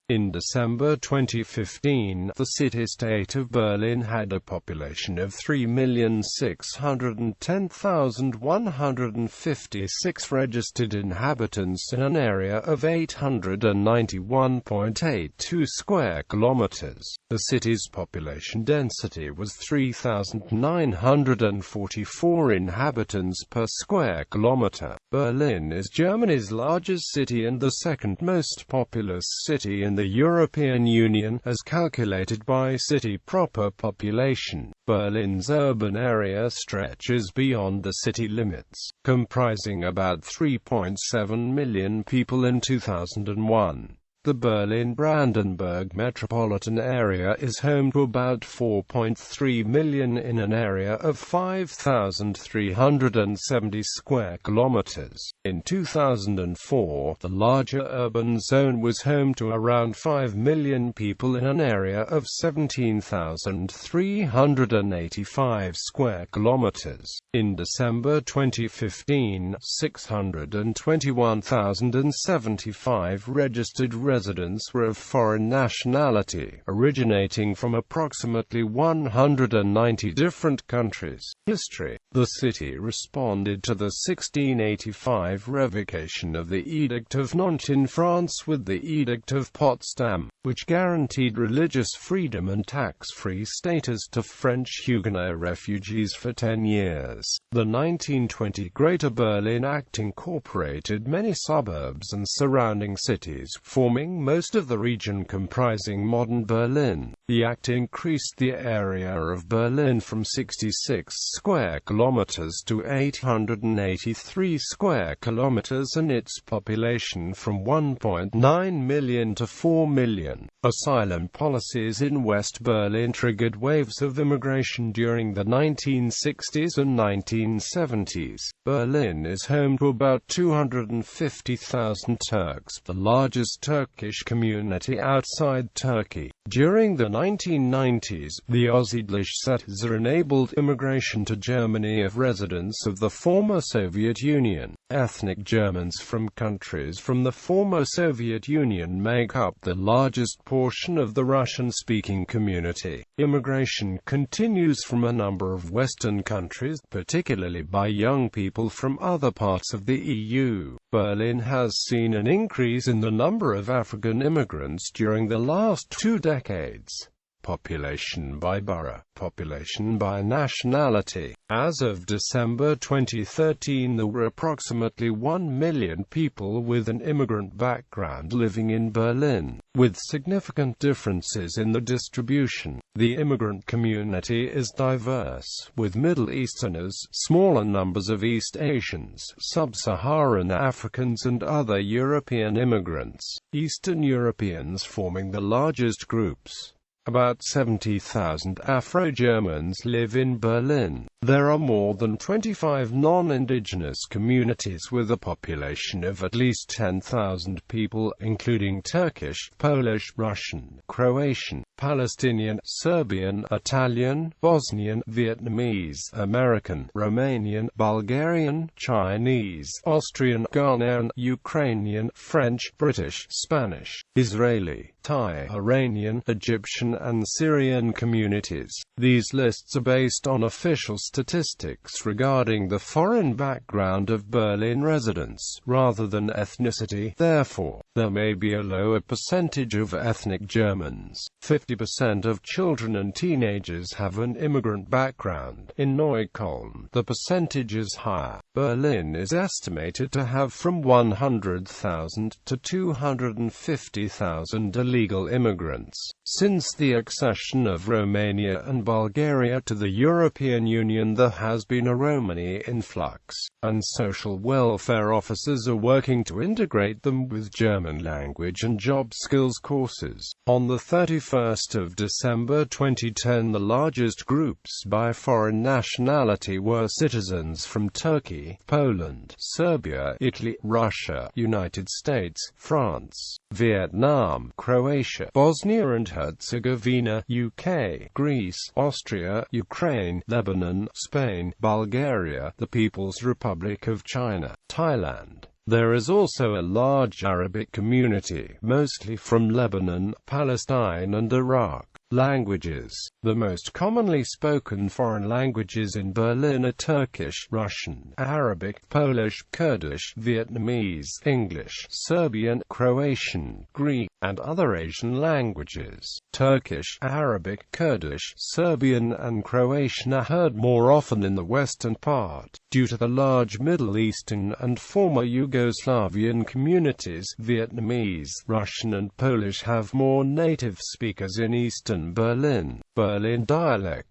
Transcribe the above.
In December 2015, the city-state of Berlin had a population of 3,610,156 registered inhabitants in an area of 891.82 square kilometers. The city's population density was 3,944 inhabitants per square kilometer. Berlin is Germany's largest city and the second most populous city in the European Union, as calculated by city proper population. Berlin's urban area stretches beyond the city limits, comprising about 3.7 million people in 2001. The Berlin-Brandenburg metropolitan area is home to about 4.3 million in an area of 5,370 square kilometers. In 2004, the larger urban zone was home to around 5 million people in an area of 17,385 square kilometers. In December 2015, 621,075 registered residents were of foreign nationality, originating from approximately 190 different countries. History. The city responded to the 1685 revocation of the Edict of Nantes in France with the Edict of Potsdam, which guaranteed religious freedom and tax-free status to French Huguenot refugees for 10 years. The 1920 Greater Berlin Act incorporated many suburbs and surrounding cities, forming most of the region comprising modern Berlin. The Act increased the area of Berlin from 66 square kilometers to 883 square kilometers and its population from 1.9 million to 4 million. Asylum policies in West Berlin triggered waves of immigration during the 1960s and 1970s. Berlin is home to about 250,000 Turks, the largest Turkish community outside Turkey. During the 1990s, the Aussiedlungsgesetze enabled immigration to Germany of residents of the former Soviet Union. Ethnic Germans from countries from the former Soviet Union make up the largest portion of the Russian-speaking community. Immigration continues from a number of Western countries, particularly by young people from other parts of the EU. Berlin has seen an increase in the number of African immigrants during the last 2 decades. Population by borough, population by nationality. As of December 2013, there were approximately 1 million people with an immigrant background living in Berlin, with significant differences in the distribution. The immigrant community is diverse, with Middle Easterners, smaller numbers of East Asians, Sub-Saharan Africans and other European immigrants, Eastern Europeans forming the largest groups. About 70,000 Afro-Germans live in Berlin. There are more than 25 non-indigenous communities with a population of at least 10,000 people, including Turkish, Polish, Russian, Croatian, Palestinian, Serbian, Italian, Bosnian, Vietnamese, American, Romanian, Bulgarian, Chinese, Austrian, Ghanaian, Ukrainian, French, British, Spanish, Israeli, Thai, Iranian, Egyptian and Syrian communities. These lists are based on official statistics regarding the foreign background of Berlin residents, rather than ethnicity. Therefore, there may be a lower percentage of ethnic Germans. 50% of children and teenagers have an immigrant background. In Neukölln, the percentage is higher. Berlin is estimated to have from 100,000 to 250,000 illegal immigrants. Since the accession of Romania and Bulgaria to the European Union, there has been a Romani influx, and social welfare officers are working to integrate them with German language and job skills courses. On the 31st of December 2010, the largest groups by foreign nationality were citizens from Turkey, Poland, Serbia, Italy, Russia, United States, France, Vietnam, Croatia, Bosnia and Herzegovina, UK, Greece, Austria, Ukraine, Lebanon, Spain, Bulgaria, the People's Republic of China, Thailand, There is also a large Arabic community, mostly from Lebanon, Palestine and Iraq. Languages. The most commonly spoken foreign languages in Berlin are Turkish, Russian, Arabic, Polish, Kurdish, Vietnamese, English, Serbian, Croatian, Greek, and other Asian languages. Turkish, Arabic, Kurdish, Serbian and Croatian are heard more often in the western part. Due to the large Middle Eastern and former Yugoslavian communities, Vietnamese, Russian and Polish have more native speakers in Eastern Berlin. Berlin dialect.